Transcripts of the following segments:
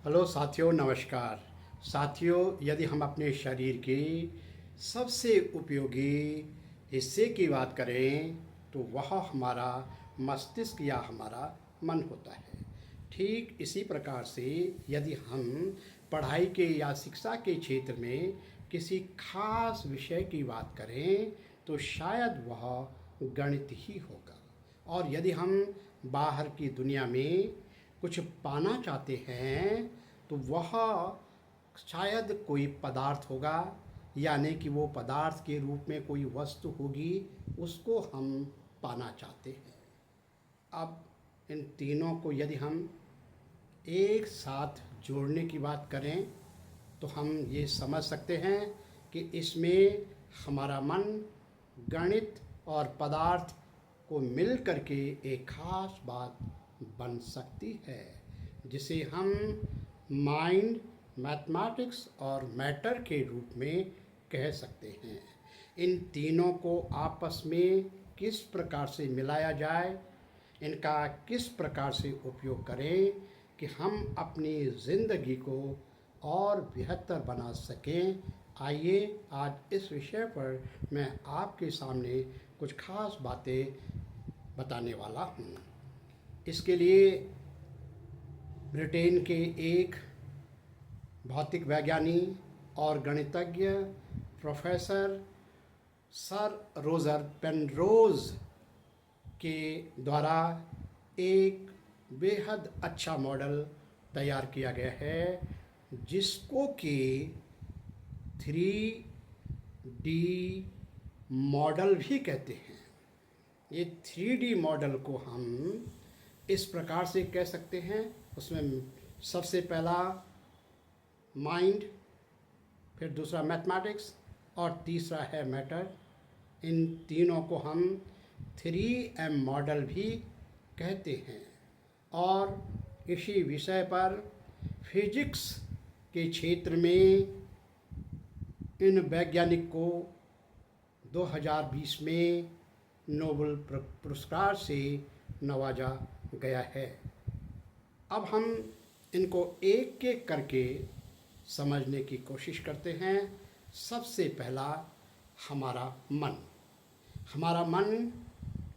Hello साथियों, नमस्कार। साथियों, यदि हम अपने शरीर के सबसे उपयोगी हिस्से की बात करें तो वह हमारा मस्तिष्क या हमारा मन होता है। ठीक इसी प्रकार से यदि हम पढ़ाई के या शिक्षा के क्षेत्र में किसी खास विषय की बात करें तो शायद वह गणित ही होगा। और यदि हम बाहर की दुनिया में कुछ पाना चाहते हैं तो वह शायद कोई पदार्थ होगा, यानी कि वो पदार्थ के रूप में कोई वस्तु होगी, उसको हम पाना चाहते हैं। अब इन तीनों को यदि हम एक साथ जोड़ने की बात करें तो हम ये समझ सकते हैं कि इसमें हमारा मन गणित और पदार्थ को मिल करके एक खास बात बन सकती है, जिसे हम माइंड, मैथमेटिक्स और मैटर के रूप में कह सकते हैं। इन तीनों को आपस में किस प्रकार से मिलाया जाए, इनका किस प्रकार से उपयोग करें कि हम अपनी ज़िंदगी को और बेहतर बना सकें। आइए आज इस विषय पर मैं आपके सामने कुछ खास बातें बताने वाला हूँ। इसके लिए ब्रिटेन के एक भौतिक वैज्ञानी और गणितज्ञ प्रोफेसर सर रोजर पेनरोज के द्वारा एक बेहद अच्छा मॉडल तैयार किया गया है, जिसको कि 3D मॉडल भी कहते हैं। ये 3D मॉडल को हम इस प्रकार से कह सकते हैं। उसमें सबसे पहला माइंड, फिर दूसरा मैथमेटिक्स और तीसरा है मैटर। इन तीनों को हम 3M मॉडल भी कहते हैं। और इसी विषय पर फिजिक्स के क्षेत्र में इन वैज्ञानिक को 2020 में नोबेल पुरस्कार से नवाजा गया है। अब हम इनको एक एक करके समझने की कोशिश करते हैं। सबसे पहला हमारा मन। हमारा मन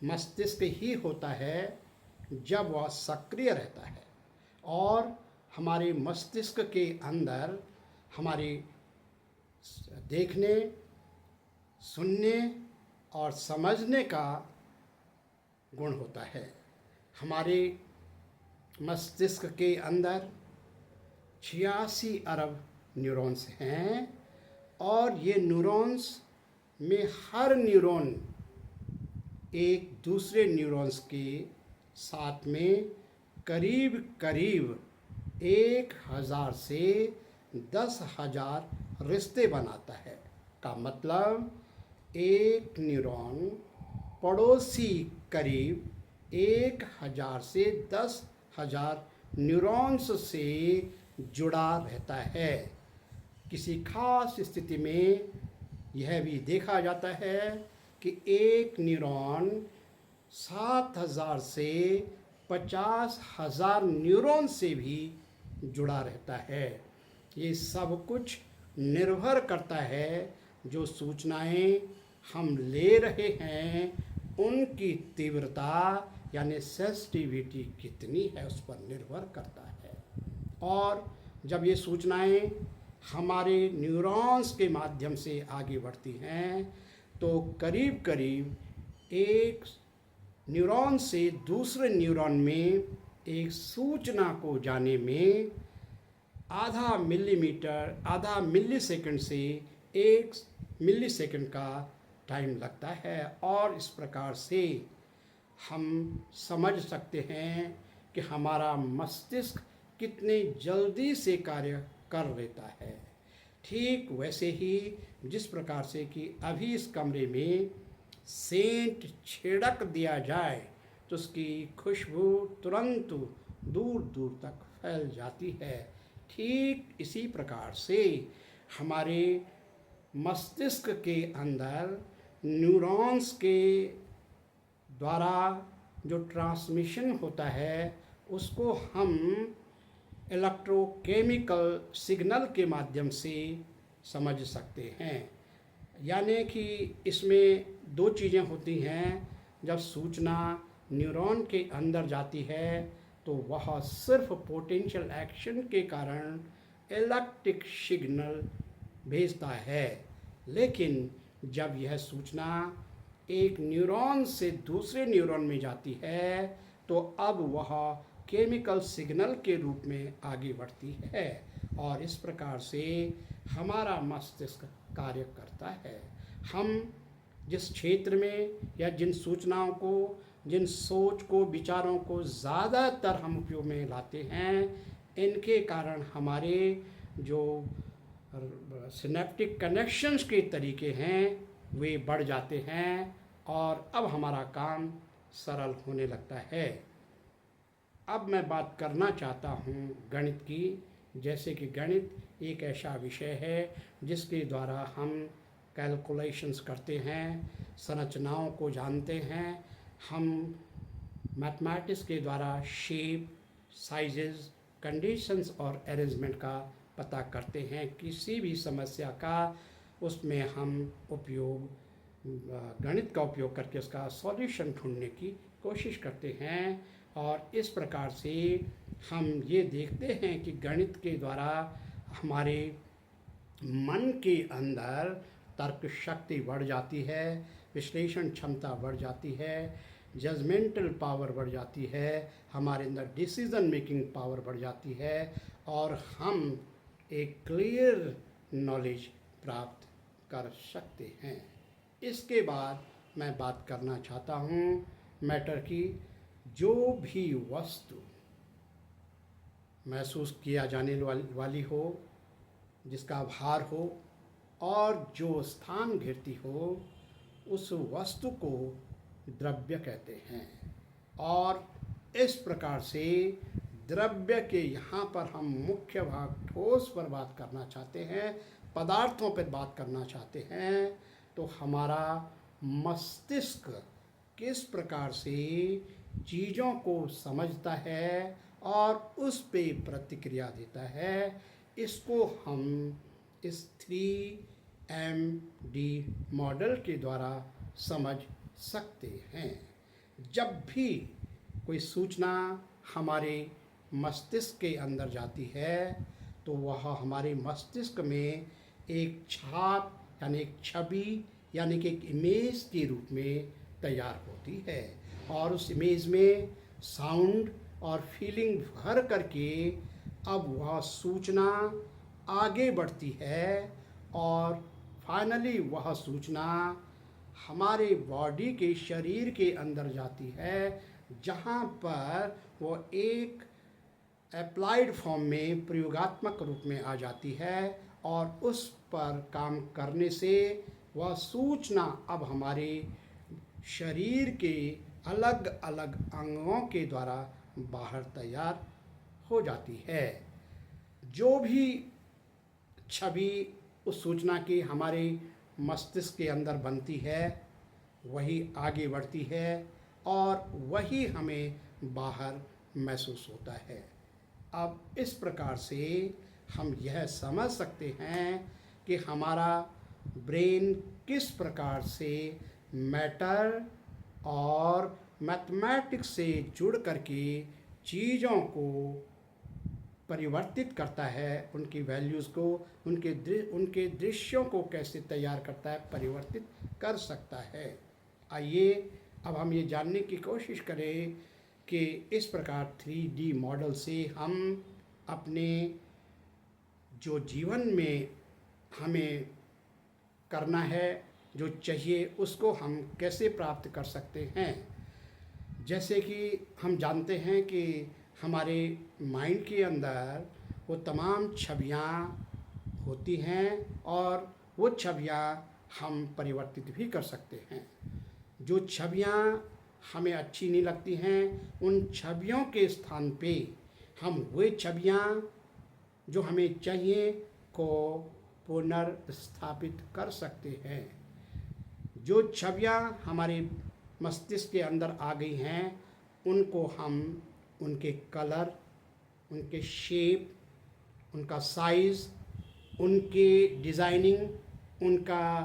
मस्तिष्क ही होता है जब वह सक्रिय रहता है, और हमारे मस्तिष्क के अंदर हमारे देखने, सुनने और समझने का गुण होता है। हमारे मस्तिष्क के अंदर 86 अरब न्यूरॉन्स हैं, और ये न्यूरॉन्स में हर न्यूरॉन एक दूसरे न्यूरॉन्स के साथ में करीब करीब 1000 से 10,000 रिश्ते बनाता है। का मतलब एक न्यूरॉन पड़ोसी करीब 1000 से 10,000 न्यूरॉन्स से जुड़ा रहता है। किसी खास स्थिति में यह भी देखा जाता है कि एक न्यूरॉन 7,000 से 50,000 न्यूरॉन से भी जुड़ा रहता है। ये सब कुछ निर्भर करता है जो सूचनाएं हम ले रहे हैं उनकी तीव्रता यानी सेंसिटिविटी कितनी है, उस पर निर्भर करता है। और जब ये सूचनाएं हमारे न्यूरॉन्स के माध्यम से आगे बढ़ती हैं तो करीब करीब एक न्यूरॉन से दूसरे न्यूरॉन में एक सूचना को जाने में आधा मिली सेकंड से 1 मिली सेकंड का टाइम लगता है। और इस प्रकार से हम समझ सकते हैं कि हमारा मस्तिष्क कितने जल्दी से कार्य कर लेता है। ठीक वैसे ही जिस प्रकार से कि अभी इस कमरे में सेंट छिड़क दिया जाए तो उसकी खुशबू तुरंत दूर दूर तक फैल जाती है। ठीक इसी प्रकार से हमारे मस्तिष्क के अंदर न्यूरॉन्स के द्वारा जो ट्रांसमिशन होता है उसको हम इलेक्ट्रोकेमिकल सिग्नल के माध्यम से समझ सकते हैं। यानी कि इसमें दो चीज़ें होती हैं। जब सूचना न्यूरॉन के अंदर जाती है तो वह सिर्फ पोटेंशियल एक्शन के कारण इलेक्ट्रिक सिग्नल भेजता है, लेकिन जब यह सूचना एक न्यूरॉन से दूसरे न्यूरॉन में जाती है तो अब वह केमिकल सिग्नल के रूप में आगे बढ़ती है और इस प्रकार से हमारा मस्तिष्क कार्य करता है। हम जिस क्षेत्र में या जिन सूचनाओं को, जिन सोच को, विचारों को ज़्यादातर हम उपयोग में लाते हैं, इनके कारण हमारे जो सिनेप्टिक कनेक्शंस के तरीके हैं वे बढ़ जाते हैं और अब हमारा काम सरल होने लगता है। अब मैं बात करना चाहता हूँ गणित की। जैसे कि गणित एक ऐसा विषय है जिसके द्वारा हम कैलकुलेशंस करते हैं, संरचनाओं को जानते हैं। हम मैथमेटिक्स के द्वारा शेप, साइजेस, कंडीशंस और अरेंजमेंट का पता करते हैं। किसी भी समस्या का उसमें हम उपयोग गणित का उपयोग करके उसका सॉल्यूशन ढूंढने की कोशिश करते हैं और इस प्रकार से हम ये देखते हैं कि गणित के द्वारा हमारे मन के अंदर तर्क शक्ति बढ़ जाती है, विश्लेषण क्षमता बढ़ जाती है, जजमेंटल पावर बढ़ जाती है, हमारे अंदर डिसीजन मेकिंग पावर बढ़ जाती है और हम एक क्लियर नॉलेज प्राप्त कर सकते हैं। इसके बाद मैं बात करना चाहता हूँ मैटर की। जो भी वस्तु महसूस किया जाने वाली हो, जिसका भार हो और जो स्थान घेरती हो, उस वस्तु को द्रव्य कहते हैं। और इस प्रकार से द्रव्य के यहाँ पर हम मुख्य भाग ठोस पर बात करना चाहते हैं, पदार्थों पर बात करना चाहते हैं, तो हमारा मस्तिष्क किस प्रकार से चीज़ों को समझता है और उस पे प्रतिक्रिया देता है, इसको हम इस 3MD मॉडल के द्वारा समझ सकते हैं। जब भी कोई सूचना हमारे मस्तिष्क के अंदर जाती है तो वह हमारे मस्तिष्क में एक छाप यानी एक छवि यानी कि एक इमेज के रूप में तैयार होती है और उस इमेज में साउंड और फीलिंग भर करके अब वह सूचना आगे बढ़ती है और फाइनली वह सूचना हमारे बॉडी के शरीर के अंदर जाती है, जहाँ पर वो एक अप्लाइड फॉर्म में प्रयोगात्मक रूप में आ जाती है और उस पर काम करने से वह सूचना अब हमारे शरीर के अलग अलग अंगों के द्वारा बाहर तैयार हो जाती है। जो भी छवि उस सूचना की हमारे मस्तिष्क के अंदर बनती है वही आगे बढ़ती है और वही हमें बाहर महसूस होता है। अब इस प्रकार से हम यह समझ सकते हैं कि हमारा ब्रेन किस प्रकार से मैटर और मैथमेटिक्स से जुड़ करके चीज़ों को परिवर्तित करता है, उनकी वैल्यूज़ को, उनके दृश्यों को कैसे तैयार करता है, परिवर्तित कर सकता है। आइए अब हम ये जानने की कोशिश करें कि इस प्रकार 3D मॉडल से हम अपने जो जीवन में हमें करना है, जो चाहिए, उसको हम कैसे प्राप्त कर सकते हैं। जैसे कि हम जानते हैं कि हमारे माइंड के अंदर वो तमाम छवियाँ होती हैं और वो छवियाँ हम परिवर्तित भी कर सकते हैं। जो छवियाँ हमें अच्छी नहीं लगती हैं, उन छवियों के स्थान पे हम वे छवियाँ जो हमें चाहिए को पुनर्स्थापित कर सकते हैं। जो छवियाँ हमारे मस्तिष्क के अंदर आ गई हैं उनको हम उनके कलर, उनके शेप, उनका साइज़, उनके डिज़ाइनिंग, उनका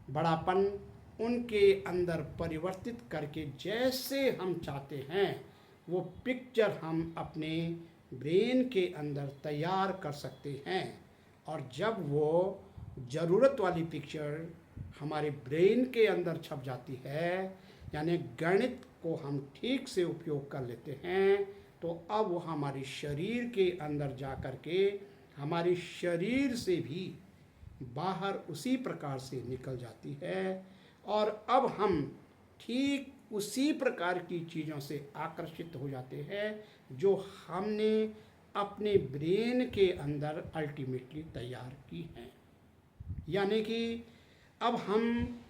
बड़ापन, उनके अंदर परिवर्तित करके जैसे हम चाहते हैं वो पिक्चर हम अपने ब्रेन के अंदर तैयार कर सकते हैं। और जब वो ज़रूरत वाली पिक्चर हमारे ब्रेन के अंदर छप जाती है, यानी गणित को हम ठीक से उपयोग कर लेते हैं, तो अब वो हमारे शरीर के अंदर जा कर के हमारे शरीर से भी बाहर उसी प्रकार से निकल जाती है। और अब हम ठीक उसी प्रकार की चीज़ों से आकर्षित हो जाते हैं जो हमने अपने ब्रेन के अंदर अल्टीमेटली तैयार की हैं। यानी कि अब हम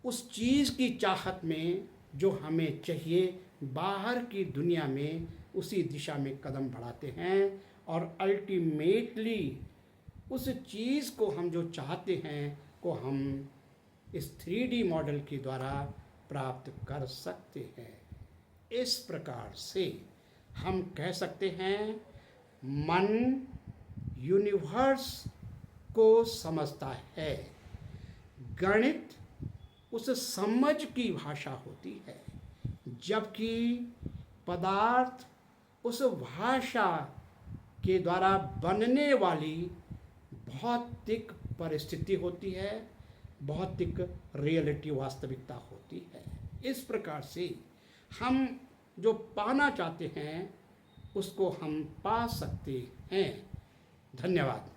उस चीज़ की चाहत में जो हमें चाहिए बाहर की दुनिया में उसी दिशा में कदम बढ़ाते हैं और अल्टीमेटली उस चीज़ को हम जो चाहते हैं को हम इस 3D मॉडल के द्वारा प्राप्त कर सकते हैं। इस प्रकार से हम कह सकते हैं मन यूनिवर्स को समझता है, गणित उस समझ की भाषा होती है, जबकि पदार्थ उस भाषा के द्वारा बनने वाली भौतिक परिस्थिति होती है, भौतिक रियलिटी वास्तविकता होती है। इस प्रकार से हम जो पाना चाहते हैं उसको हम पा सकते हैं। धन्यवाद।